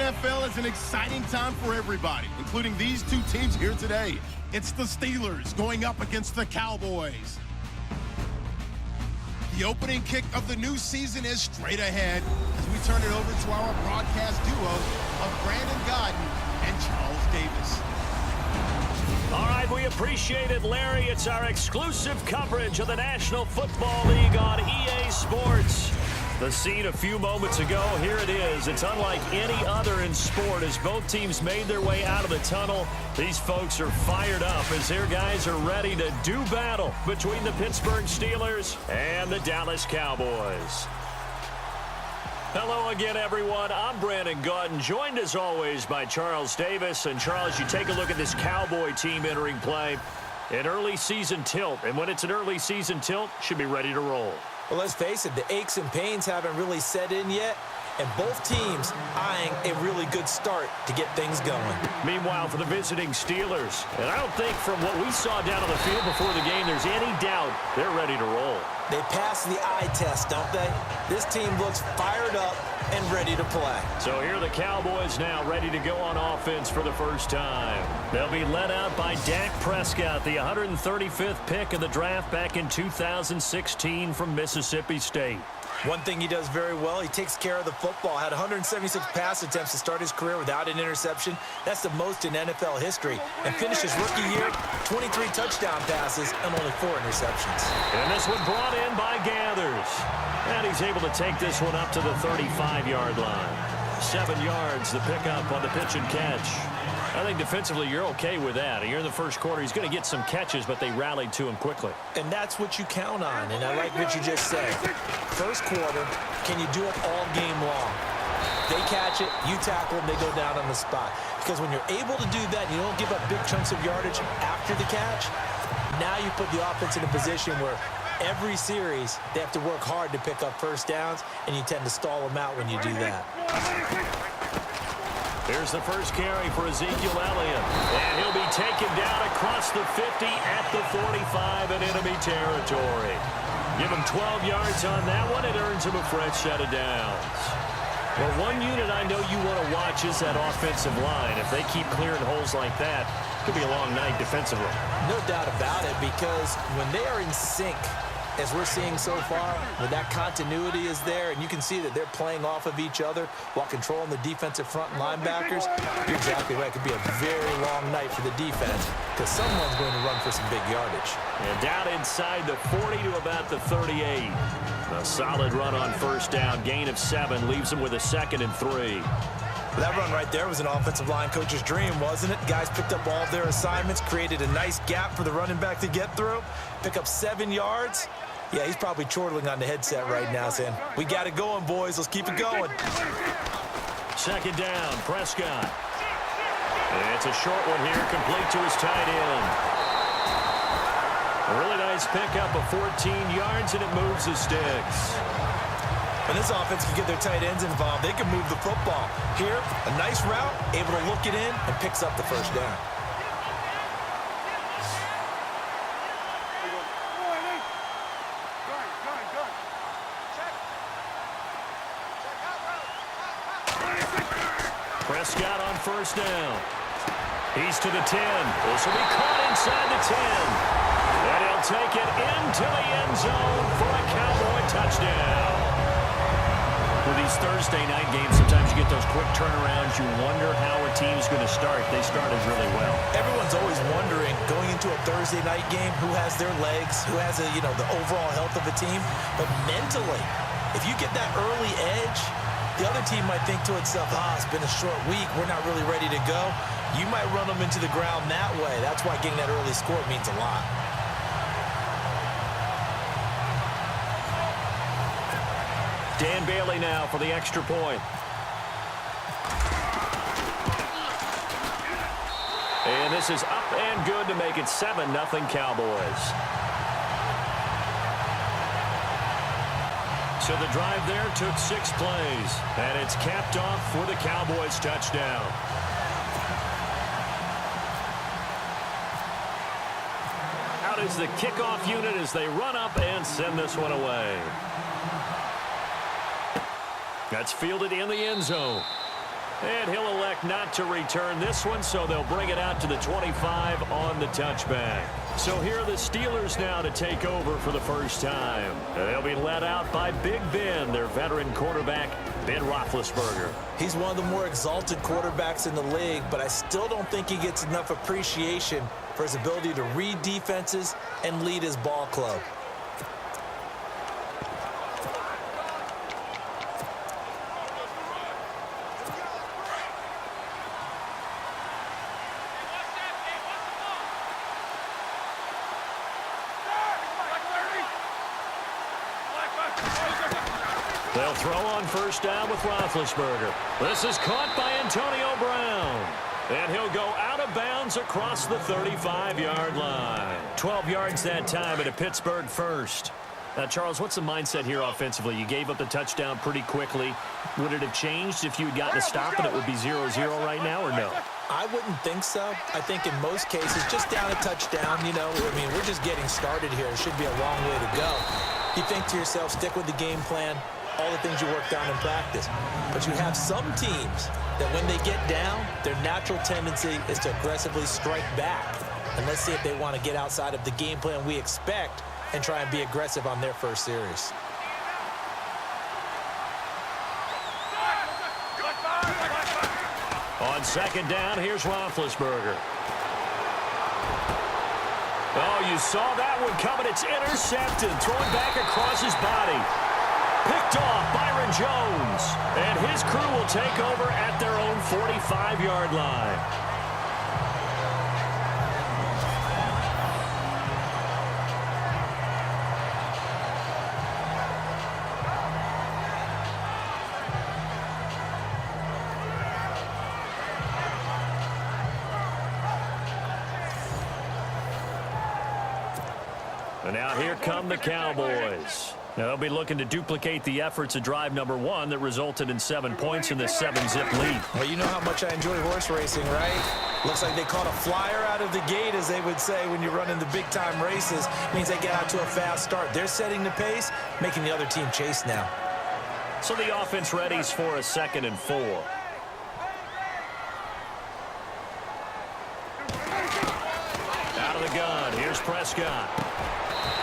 NFL is an exciting time for everybody, including these two teams here today. It's the Steelers going up against the Cowboys. The opening kick of the new season is straight ahead as we turn it over to our broadcast duo of Brandon Gaudin and Charles Davis. All right, we appreciate it, Larry. It's our exclusive coverage of the National Football League on EA Sports. The scene a few moments ago, here it is. It's unlike any other in sport as both teams made their way out of the tunnel. These folks are fired up as their guys are ready to do battle between the Pittsburgh Steelers and the Dallas Cowboys. Hello again, everyone. I'm Brandon Gaudin, joined as always by Charles Davis. And Charles, you take a look at this Cowboy team entering play. An early season tilt, and when it's an early season tilt, should be ready to roll. Well, let's face it, the aches and pains haven't really set in yet, and both teams eyeing a really good start to get things going. Meanwhile, for the visiting Steelers, and I don't think from what we saw down on the field before the game, there's any doubt they're ready to roll. They pass the eye test, don't they? This team looks fired up and ready to play. So here are the Cowboys now ready to go on offense for the first time. They'll be led out by Dak Prescott, the 135th pick of the draft back in 2016 from Mississippi State. One thing he does very well, he takes care of the football. Had 176 pass attempts to start his career without an interception. That's the most in NFL history. And finished his rookie year, 23 touchdown passes and only 4 interceptions. And this one brought in by Gathers. And he's able to take this one up to the 35-yard line. 7 yards, the pickup on the pitch and catch. I think defensively you're okay with that. Here in the first quarter, he's going to get some catches, but they rallied to him quickly. And that's what you count on, and I like what you just said. First quarter, can you do it all game long? They catch it, you tackle them, they go down on the spot. Because when you're able to do that, you don't give up big chunks of yardage after the catch, now you put the offense in a position where every series they have to work hard to pick up first downs, and you tend to stall them out when you do that. Here's the first carry for Ezekiel Elliott. And he'll be taken down across the 50 at the 45 in enemy territory. Give him 12 yards on that one. It earns him a fresh set of downs. Well, one unit I know you want to watch is that offensive line. If they keep clearing holes like that, it could be a long night defensively. No doubt about it, because when they are in sync, as we're seeing so far, when that continuity is there, and you can see that they're playing off of each other while controlling the defensive front and linebackers, you're exactly right. It could be a very long night for the defense because someone's going to run for some big yardage. And down inside the 40 to about the 38. A solid run on first down. Gain of 7 leaves them with a 2nd and 3. That run right there was an offensive line coach's dream, wasn't it? Guys picked up all of their assignments, created a nice gap for the running back to get through, pick up 7 yards. Yeah, he's probably chortling on the headset right now saying, we got it going, boys. Let's keep it going. 2nd down, Prescott. And it's a short one here, complete to his tight end. A really nice pickup of 14 yards, and it moves the sticks. When this offense can get their tight ends involved, they can move the football. Here, a nice route, able to look it in, and picks up the first down. Prescott on first down. He's to the 10. This will be caught inside the 10. And he'll take it into the end zone for a Cowboy touchdown. With these Thursday night games, sometimes you get those quick turnarounds. You wonder how a team's going to start. They started really well. Everyone's always wondering, going into a Thursday night game, who has their legs, who has the overall health of a team. But mentally, if you get that early edge, the other team might think to itself, it's been a short week. We're not really ready to go. You might run them into the ground that way. That's why getting that early score means a lot. Dan Bailey now for the extra point. And this is up and good to make it 7-0 Cowboys. So the drive there took 6 plays, and it's capped off for the Cowboys touchdown. Out is the kickoff unit as they run up and send this one away. That's fielded in the end zone. And he'll elect not to return this one, so they'll bring it out to the 25 on the touchback. So here are the Steelers now to take over for the first time. They'll be led out by Big Ben, their veteran quarterback, Ben Roethlisberger. He's one of the more exalted quarterbacks in the league, but I still don't think he gets enough appreciation for his ability to read defenses and lead his ball club. They'll throw on first down with Roethlisberger. This is caught by Antonio Brown. And he'll go out of bounds across the 35-yard line. 12 yards that time at a Pittsburgh first. Now, Charles, what's the mindset here offensively? You gave up the touchdown pretty quickly. Would it have changed if you had gotten a stop and it would be 0-0 right now, or no? I wouldn't think so. I think in most cases, just down a touchdown, you know, I mean, we're just getting started here. It should be a long way to go. You think to yourself, stick with the game plan, all the things you worked on in practice. But you have some teams that when they get down, their natural tendency is to aggressively strike back. And let's see if they want to get outside of the game plan we expect and try and be aggressive on their first series. On second down, here's Roethlisberger. Oh, you saw that one coming. It's intercepted. Thrown back across his body. Picked off Byron Jones. And his crew will take over at their own 45-yard line. And now here come the Cowboys. Now they'll be looking to duplicate the efforts of drive number 1 that resulted in 7 points in this 7-zip lead. Well, you know how much I enjoy horse racing, right? Looks like they caught a flyer out of the gate, as they would say when you're running the big-time races. Means they get out to a fast start. They're setting the pace, making the other team chase now. So the offense readies for a 2nd and 4. Out of the gun, here's Prescott.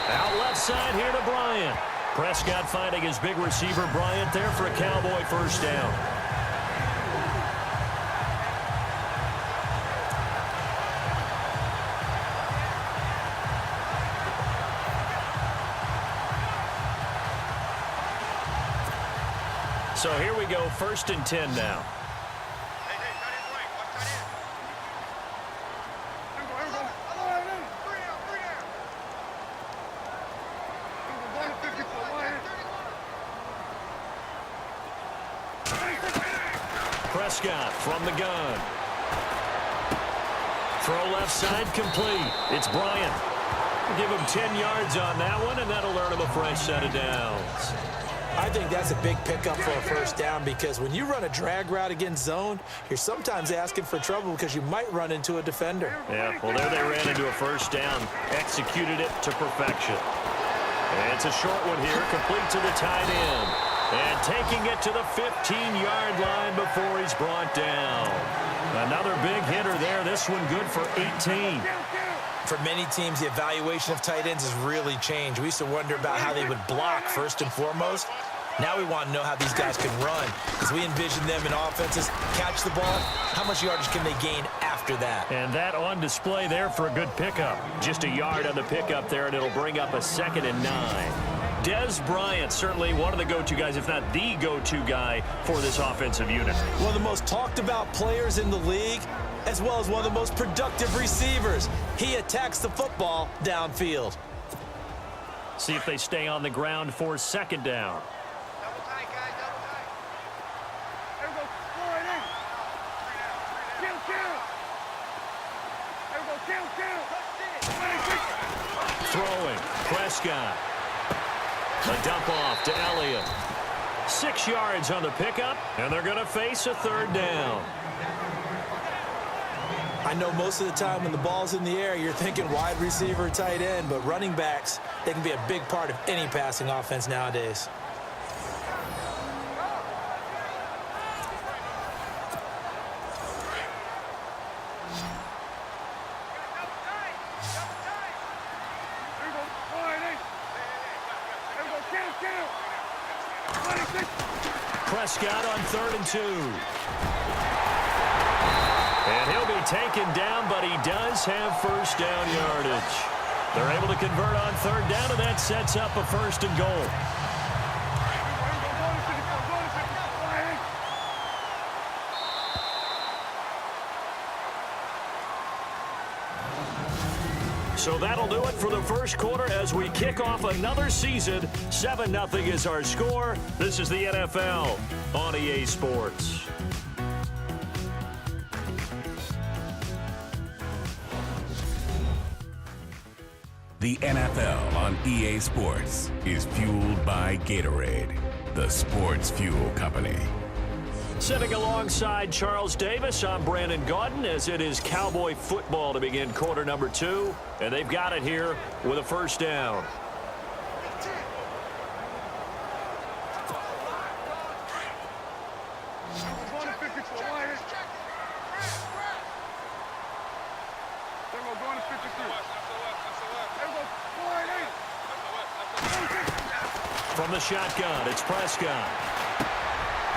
Out left side here to Bryant. Prescott finding his big receiver Bryant there for a Cowboy first down. So here we go, 1st and 10 now. Prescott from the gun. Throw left side complete. It's Bryant. Give him 10 yards on that one, and that'll earn him a fresh set of downs. I think that's a big pickup for a first down, because when you run a drag route against zone, you're sometimes asking for trouble because you might run into a defender. Yeah, well, there they ran into a first down. Executed it to perfection. And it's a short one here, complete to the tight end. And taking it to the 15-yard line before he's brought down. Another big hitter there. This one good for 18. For many teams, the evaluation of tight ends has really changed. We used to wonder about how they would block first and foremost. Now we want to know how these guys can run, because we envision them in offenses catch the ball. How much yardage can they gain after that? And that on display there for a good pickup. Just a yard on the pickup there, and it'll bring up a 2nd and 9. Dez Bryant, certainly one of the go-to guys, if not the go-to guy for this offensive unit. One of the most talked about players in the league, as well as one of the most productive receivers. He attacks the football downfield. See if they stay on the ground for 2nd down. Double tight, guys, double tight. There we go. Throw it in. Kill. There we go. Kill. Throwing. Prescott. A dump off to Elliott. 6 yards on the pickup, and they're going to face a 3rd down. I know most of the time when the ball's in the air, you're thinking wide receiver, tight end, but running backs, they can be a big part of any passing offense nowadays. Prescott on 3rd and 2. And he'll be taken down, but he does have first down yardage. They're able to convert on 3rd down, and that sets up a 1st and goal. So that'll do it for the first quarter as we kick off another season. 7-0 is our score. This is the NFL on EA Sports. The NFL on EA Sports is fueled by Gatorade, the sports fuel company. Sitting alongside Charles Davis, I'm Brandon Gaudin, as it is Cowboy football to begin quarter number 2. And they've got it here with a first down. From the shotgun, it's Prescott.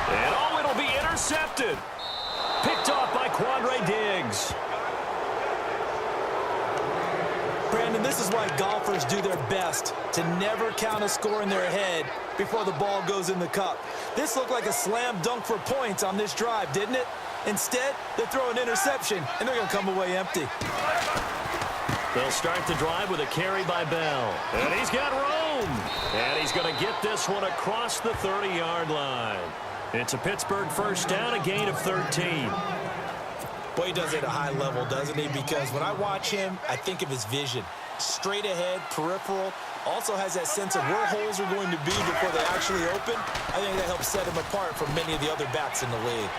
And oh, it'll be intercepted. Picked off by Quandre Diggs. Brandon, this is why golfers do their best to never count a score in their head before the ball goes in the cup. This looked like a slam dunk for points on this drive, didn't it? Instead, they throw an interception, and they're going to come away empty. They'll start the drive with a carry by Bell. And he's got room. And he's going to get this one across the 30-yard line. It's a Pittsburgh first down, a gain of 13. Boy, he does it at a high level, doesn't he? Because when I watch him, I think of his vision. Straight ahead, peripheral. Also has that sense of where holes are going to be before they actually open. I think that helps set him apart from many of the other backs in the league.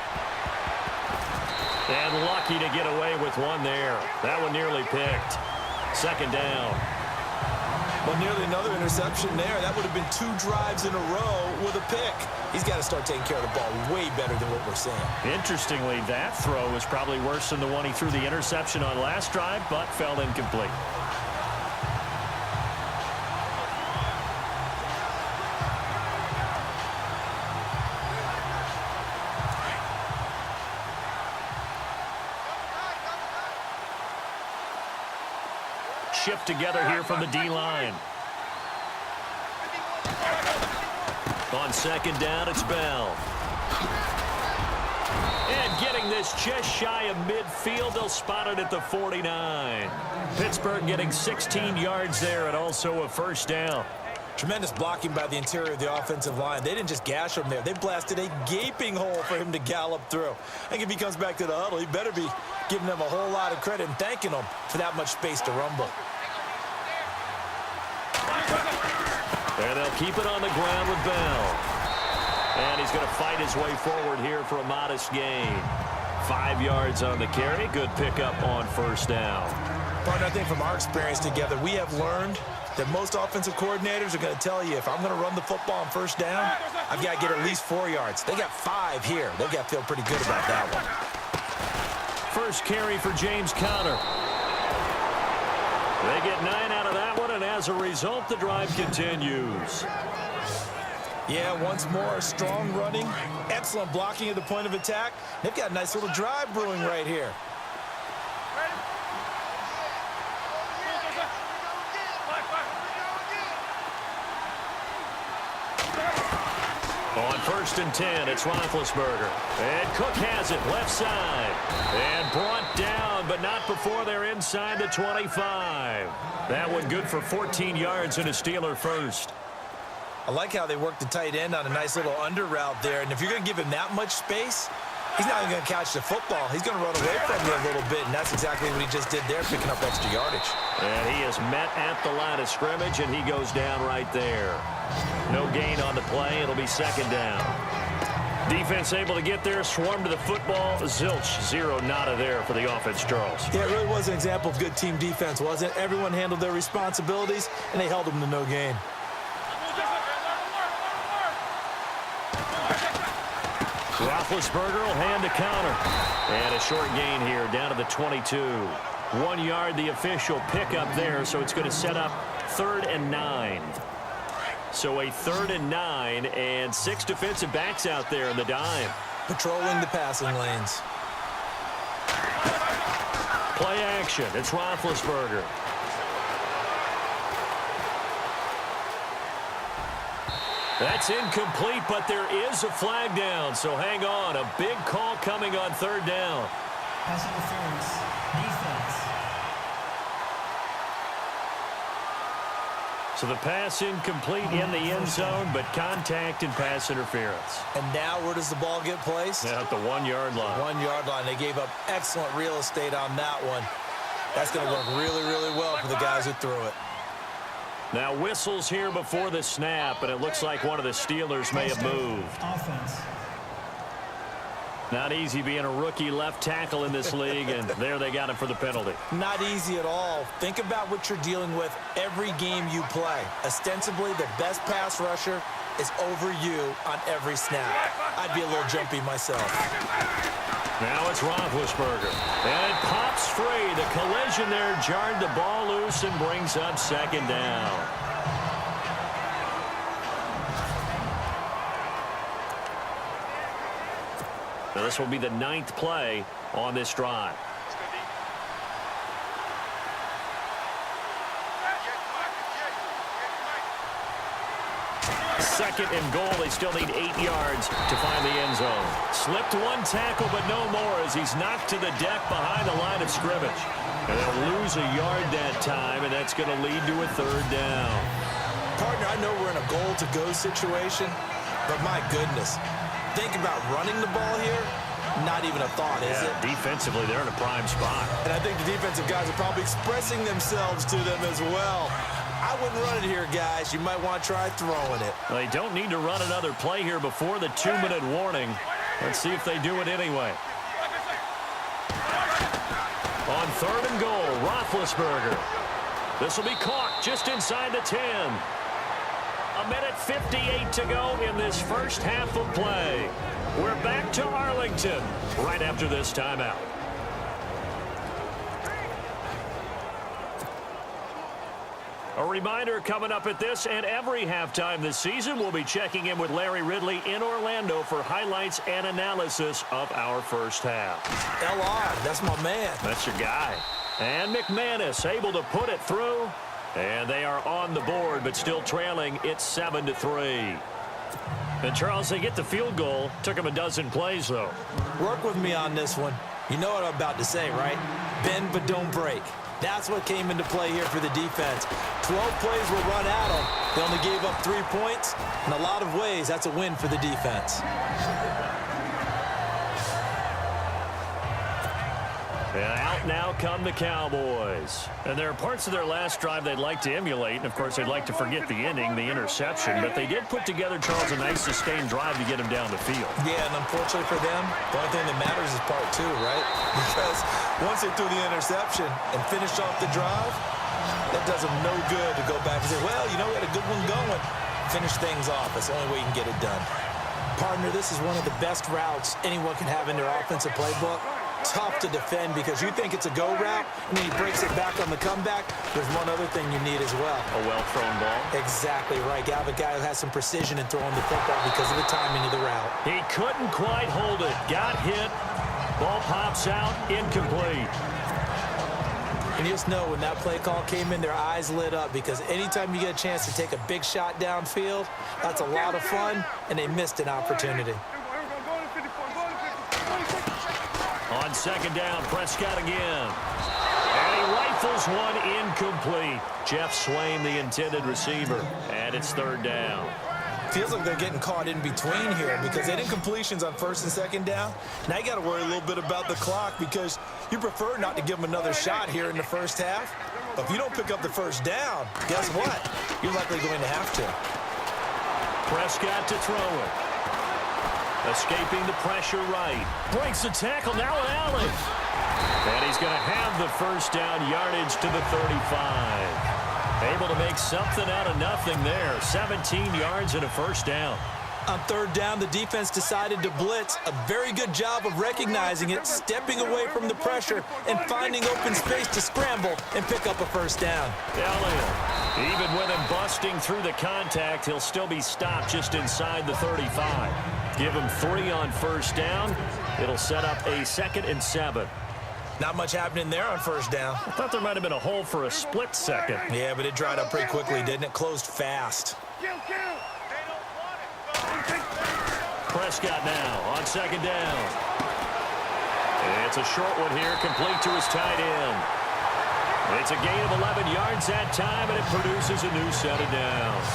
And lucky to get away with one there. That one nearly picked. Second down. Well, nearly another interception there. That would have been 2 drives in a row with a pick. He's got to start taking care of the ball way better than what we're seeing. Interestingly, that throw was probably worse than the one he threw the interception on last drive, but fell incomplete. Shift together here from the D-line. On second down, it's Bell. And getting this just shy of midfield, they'll spot it at the 49. Pittsburgh getting 16 yards there and also a first down. Tremendous blocking by the interior of the offensive line. They didn't just gash him there. They blasted a gaping hole for him to gallop through. I think if he comes back to the huddle, he better be giving them a whole lot of credit and thanking them for that much space to rumble. And they'll keep it on the ground with Bell. And he's going to fight his way forward here for a modest gain. 5 yards on the carry. Good pickup on first down. Partner, I think from our experience together, we have learned that most offensive coordinators are going to tell you, if I'm going to run the football on first down, I've got to get at least 4 yards. They got 5 here. They've got to feel pretty good about that one. First carry for James Conner. They get 9 out of that one, and as a result, the drive continues. Yeah, once more, strong running, excellent blocking at the point of attack. They've got a nice little drive brewing right here. On first and 10, it's Roethlisberger. And Cook has it, left side. And brought down, but not before they're inside the 25. That one good for 14 yards and a Steeler first. I like how they work the tight end on a nice little under route there. And if you're going to give him that much space, he's not even going to catch the football. He's going to run away from you a little bit, and that's exactly what he just did there, picking up extra yardage. And he is met at the line of scrimmage, and he goes down right there. No gain on the play. It'll be second down. Defense able to get there, swarm to the football. Zilch, 0 nada there for the offense, Charles. Yeah, it really was an example of good team defense, wasn't it? Everyone handled their responsibilities, and they held them to no gain. Roethlisberger will hand to Conner. And a short gain here down to the 22. 1 yard, the official pickup there, so it's going to set up 3rd and 9. So a 3rd and 9 and 6 defensive backs out there in the dime. Patrolling the passing lanes. Play action. It's Roethlisberger. That's incomplete, but there is a flag down, so hang on. A big call coming on 3rd down. Pass interference. Defense. So the pass incomplete in the end zone, but contact and pass interference. And now where does the ball get placed? At the 1-yard line. 1-yard line. They gave up excellent real estate on that one. That's going to work really, really well for the guys who threw it. Now whistles here before the snap, and it looks like one of the Steelers may have moved. Offense. Not easy being a rookie left tackle in this league, and there they got him for the penalty. Not easy at all. Think about what you're dealing with every game you play. Ostensibly, the best pass rusher is over you on every snap. I'd be a little jumpy myself. Now it's Roethlisberger. And it pops free. The collision there jarred the ball loose and brings up 2nd down. Now this will be the 9th play on this drive. Second and goal. They still need 8 yards to find the end zone. Slipped one tackle, but no more as he's knocked to the deck behind the line of scrimmage. And they'll lose a yard that time, and that's going to lead to a 3rd down. Partner, I know we're in a goal-to-go situation, but my goodness. Think about running the ball here. Not even a thought, is it? Defensively, they're in a prime spot. And I think the defensive guys are probably expressing themselves to them as well. I wouldn't run it here, guys. You might want to try throwing it. They don't need to run another play here before the 2-minute warning. Let's see if they do it anyway. On 3rd and goal, Roethlisberger. This will be caught just inside the 10. 1:58 to go in this first half of play. We're back to Arlington right after this timeout. A reminder coming up at this and every halftime this season, we'll be checking in with Larry Ridley in Orlando for highlights and analysis of our first half. LR, that's my man. That's your guy. And McManus able to put it through. And they are on the board, but still trailing. It's 7-3. And, Charles, they get the field goal. Took them a dozen plays, though. Work with me on this one. You know what I'm about to say, right? Bend but don't break. That's what came into play here for the defense. 12 plays were run at them. They only gave up 3 points. In a lot of ways, that's a win for the defense. And out now come the Cowboys. And there are parts of their last drive they'd like to emulate. And, of course, they'd like to forget the ending, the interception. But they did put together, Charles, a nice sustained drive to get him down the field. Yeah, and unfortunately for them, the only thing that matters is part 2, right? Because once they threw the interception and finished off the drive, that does them no good to go back and say, well, you know, we had a good one going. Finish things off. That's the only way you can get it done. Partner, this is one of the best routes anyone can have in their offensive playbook. Tough to defend because you think it's a go route, and then he breaks it back on the comeback. There's one other thing you need as well. A well-thrown ball. Exactly right. You have a guy who has some precision in throwing the football because of the timing of the route. He couldn't quite hold it. Got hit. Ball pops out. Incomplete. And you just know when that play call came in, their eyes lit up because anytime you get a chance to take a big shot downfield, that's a lot of fun, and they missed an opportunity. On 2nd down, Prescott again. And he rifles one incomplete. Jeff Swain, the intended receiver. And it's 3rd down. Feels like they're getting caught in between here because they did completions on 1st and 2nd down. Now you got to worry a little bit about the clock because you prefer not to give them another shot here in the first half. But if you don't pick up the 1st down, guess what? You're likely going to have to. Prescott to throw it. Escaping the pressure right. Breaks the tackle. Now Allen. And he's going to have the 1st down, yardage to the 35. Able to make something out of nothing there. 17 yards and a 1st down. On third down, the defense decided to blitz. A very good job of recognizing it, stepping away from the pressure, and finding open space to scramble and pick up a first down. Elliott, even with him busting through the contact, he'll still be stopped just inside the 35. Give him 3 on first down. It'll set up a 2nd and 7. Not much happening there on first down. I thought there might have been a hole for a split second. Yeah, but it dried up pretty quickly, didn't it? Closed fast. Prescott now on 2nd down. It's a short one here, complete to his tight end. It's a gain of 11 yards that time, and it produces a new set of downs.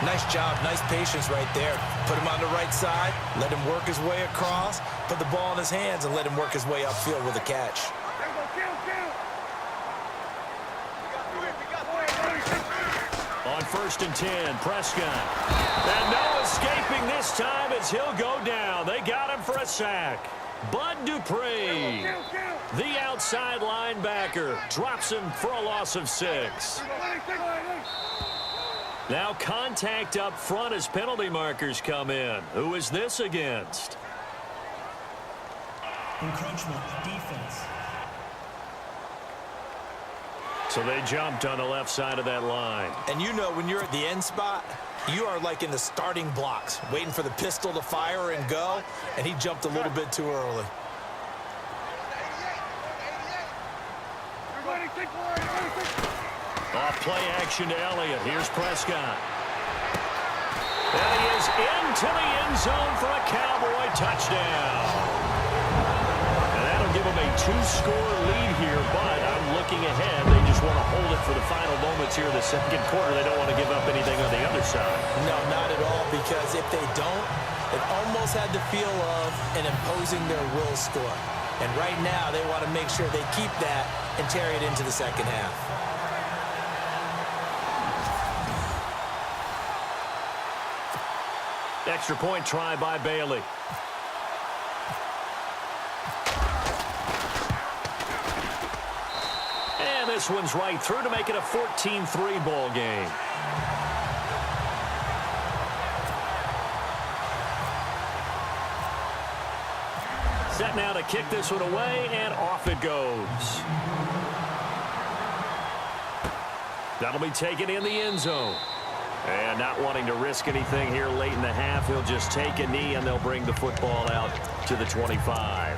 Nice job, nice patience right there. Put him on the right side, let him work his way across, put the ball in his hands, and let him work his way upfield with a catch. On 1st and 10, Prescott. And no escaping this time as he'll go down. They got him for a sack. Bud Dupree, the outside linebacker, drops him for a loss of 6. Now contact up front as penalty markers come in. Who is this against? Encroachment, defense. So they jumped on the left side of that line. And you know when you're at the end spot, you are like in the starting blocks, waiting for the pistol to fire and go, and he jumped a little bit too early. Off play action to Elliott. Here's Prescott. And he is into the end zone for a Cowboy touchdown. And that'll give them a 2-score lead here, but I'm looking ahead. They just want to hold it for the final moments here in the 2nd quarter. They don't want to give up anything on the other side. No, not at all, because if they don't, it almost had the feel of an imposing their will score. And right now, they want to make sure they keep that and carry it into the second half. Extra point try by Bailey. And this one's right through to make it a 14-3 ball game. Set now to kick this one away, and off it goes. That'll be taken in the end zone. And not wanting to risk anything here late in the half, he'll just take a knee, and they'll bring the football out to the 25.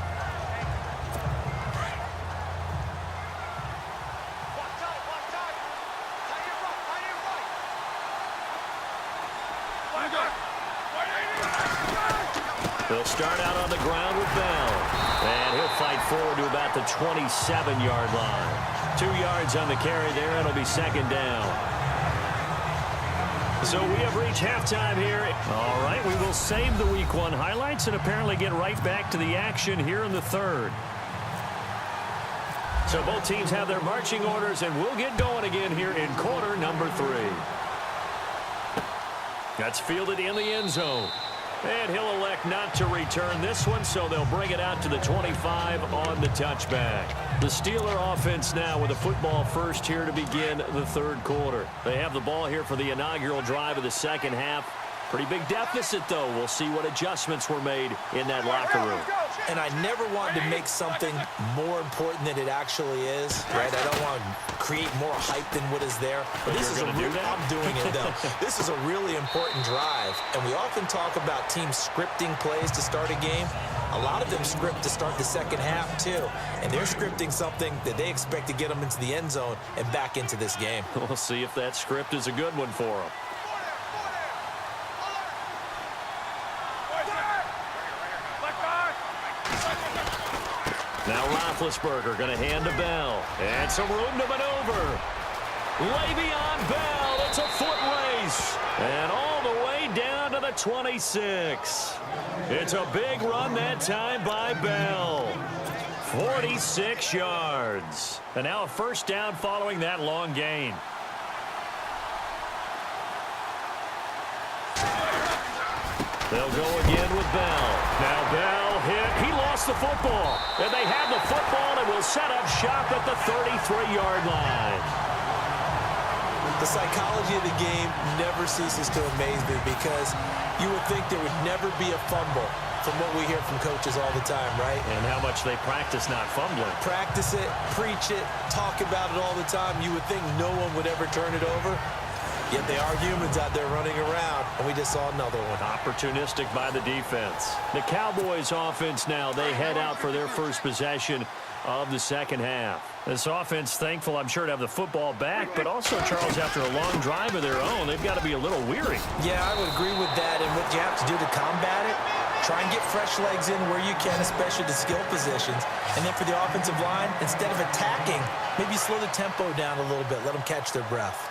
They'll start out on the ground with Bell. And he'll fight forward to about the 27-yard line. 2 yards on the carry there, and it'll be 2nd down. So we have reached halftime here. All right, we will save the Week 1 highlights and apparently get right back to the action here in the 3rd. So both teams have their marching orders, and we'll get going again here in quarter number 3. That's fielded in the end zone. And he'll elect not to return this one, so they'll bring it out to the 25 on the touchback. The Steeler offense now with a football first here to begin the 3rd quarter. They have the ball here for the inaugural drive of the 2nd half. Pretty big deficit, though. We'll see what adjustments were made in that locker room. And I never wanted to make something more important than it actually is, right? I don't want to create more hype than what is there. But this is I'm doing it, though. This is a really important drive. And we often talk about teams scripting plays to start a game. A lot of them script to start the 2nd half, too. And they're scripting something that they expect to get them into the end zone and back into this game. We'll see if that script is a good one for them. Now Roethlisberger going to hand to Bell. And some room to maneuver. Le'Veon Bell. It's a foot race. And all the way down to the 26. It's a big run that time by Bell. 46 yards. And now a first down following that long gain. They'll go again with Bell. Now Bell hit. He lost the football. And they have the football and will set up shop at the 33-yard line. The psychology of the game never ceases to amaze me because you would think there would never be a fumble from what we hear from coaches all the time, right? And how much they practice not fumbling. Practice it, preach it, talk about it all the time. You would think no one would ever turn it over. Yet they are humans out there running around, and we just saw another one. Opportunistic by the defense. The Cowboys offense now, they head out for their first possession of the second half. This offense, thankful, I'm sure, to have the football back, but also, Charles, after a long drive of their own, they've got to be a little weary. Yeah, I would agree with that, and what you have to do to combat it, try and get fresh legs in where you can, especially the skill positions. And then for the offensive line, instead of attacking, maybe slow the tempo down a little bit, let them catch their breath.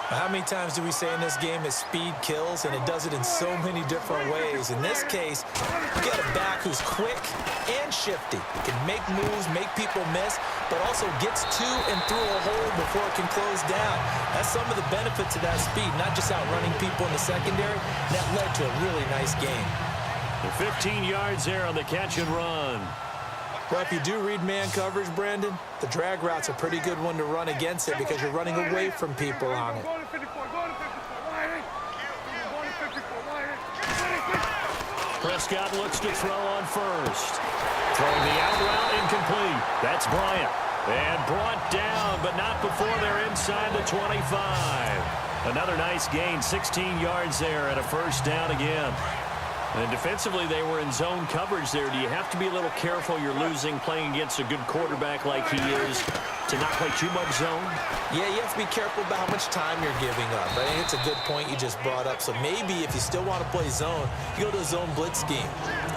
How many times do we say in this game that speed kills, and it does it in so many different ways? In this case, you got a back who's quick and shifty. Can make moves, make people miss, but also gets to and through a hole before it can close down. That's some of the benefits of that speed, not just outrunning people in the secondary. That led to a really nice game. 15 yards there on the catch and run. Well, if you do read man coverage, Brandon, the drag route's a pretty good one to run against it because you're running away from people on it. Prescott looks to throw on first. Throwing the out route incomplete. That's Bryant. And brought down, but not before they're inside the 25. Another nice gain, 16 yards there and a first down again. And defensively, they were in zone coverage there. Do you have to be a little careful you're losing playing against a good quarterback like he is to not play too much zone? Yeah, you have to be careful about how much time you're giving up. I think it's a good point you just brought up. So maybe if you still want to play zone, you go to a zone blitz scheme.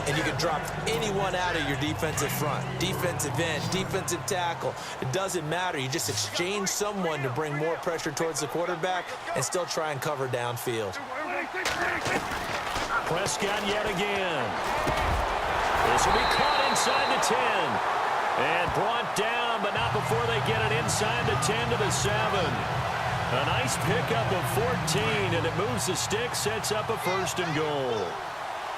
And you can drop anyone out of your defensive front. Defensive end, defensive tackle. It doesn't matter. You just exchange someone to bring more pressure towards the quarterback and still try and cover downfield. Prescott yet again. This will be caught inside the 10. And brought down, but not before they get it inside the 10 to the 7. A nice pickup of 14, and it moves the stick, sets up a first and goal.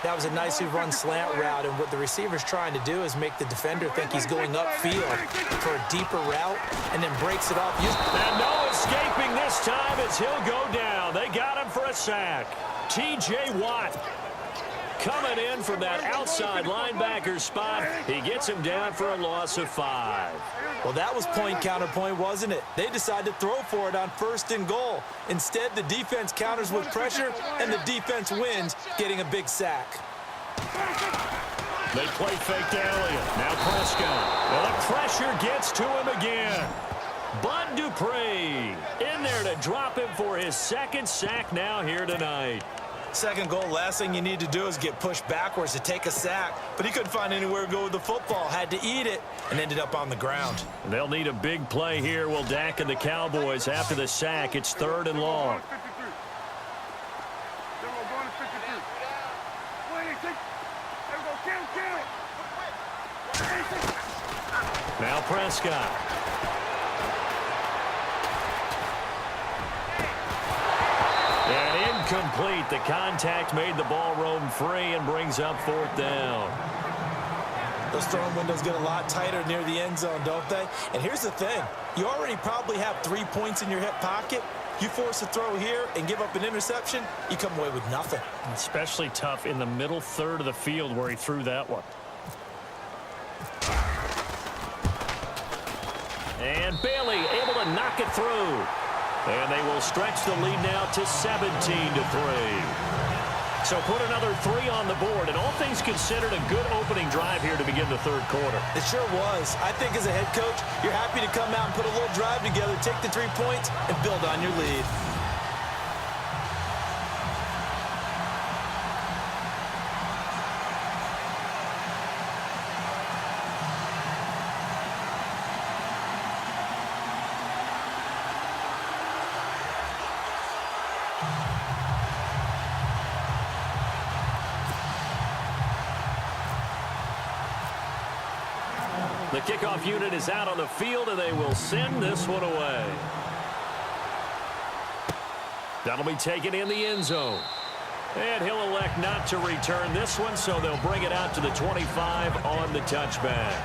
That was a nicely run slant route, and what the receiver's trying to do is make the defender think he's going upfield for a deeper route, and then breaks it off. And no escaping this time as he'll go down. They got him for a sack. T.J. Watt coming in from that outside linebacker spot. He gets him down for a loss of 5. Well, that was point counterpoint, wasn't it? They decided to throw for it on first and goal. Instead, the defense counters with pressure, and the defense wins, getting a big sack. They play fake to Elliott. Now Prescott. Well, the pressure gets to him again. Bud Dupree in there to drop him for his second sack now here tonight. Second goal, last thing you need to do is get pushed backwards to take a sack. But he couldn't find anywhere to go with the football. Had to eat it and ended up on the ground. They'll need a big play here, will Dak and the Cowboys after the sack. It's 3rd and long. Now Prescott. And incomplete. The contact made the ball roam free and brings up 4th down. Those throwing windows get a lot tighter near the end zone, don't they? And here's the thing. You already probably have 3 points in your hip pocket. You force a throw here and give up an interception, you come away with nothing. Especially tough in the middle third of the field where he threw that one. And Bailey able to knock it through. And they will stretch the lead now to 17-3. So put another 3 on the board, and all things considered, a good opening drive here to begin the 3rd quarter. It sure was. I think as a head coach, you're happy to come out and put a little drive together, take the 3 points, and build on your lead. The kickoff unit is out on the field, and they will send this one away. That'll be taken in the end zone. And he'll elect not to return this one, so they'll bring it out to the 25 on the touchback.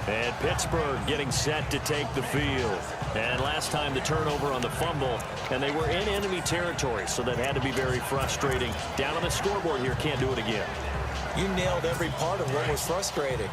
And Pittsburgh getting set to take the field. And last time the turnover on the fumble, and they were in enemy territory, so that had to be very frustrating. Down on the scoreboard here, can't do it again. You nailed every part of what was frustrating.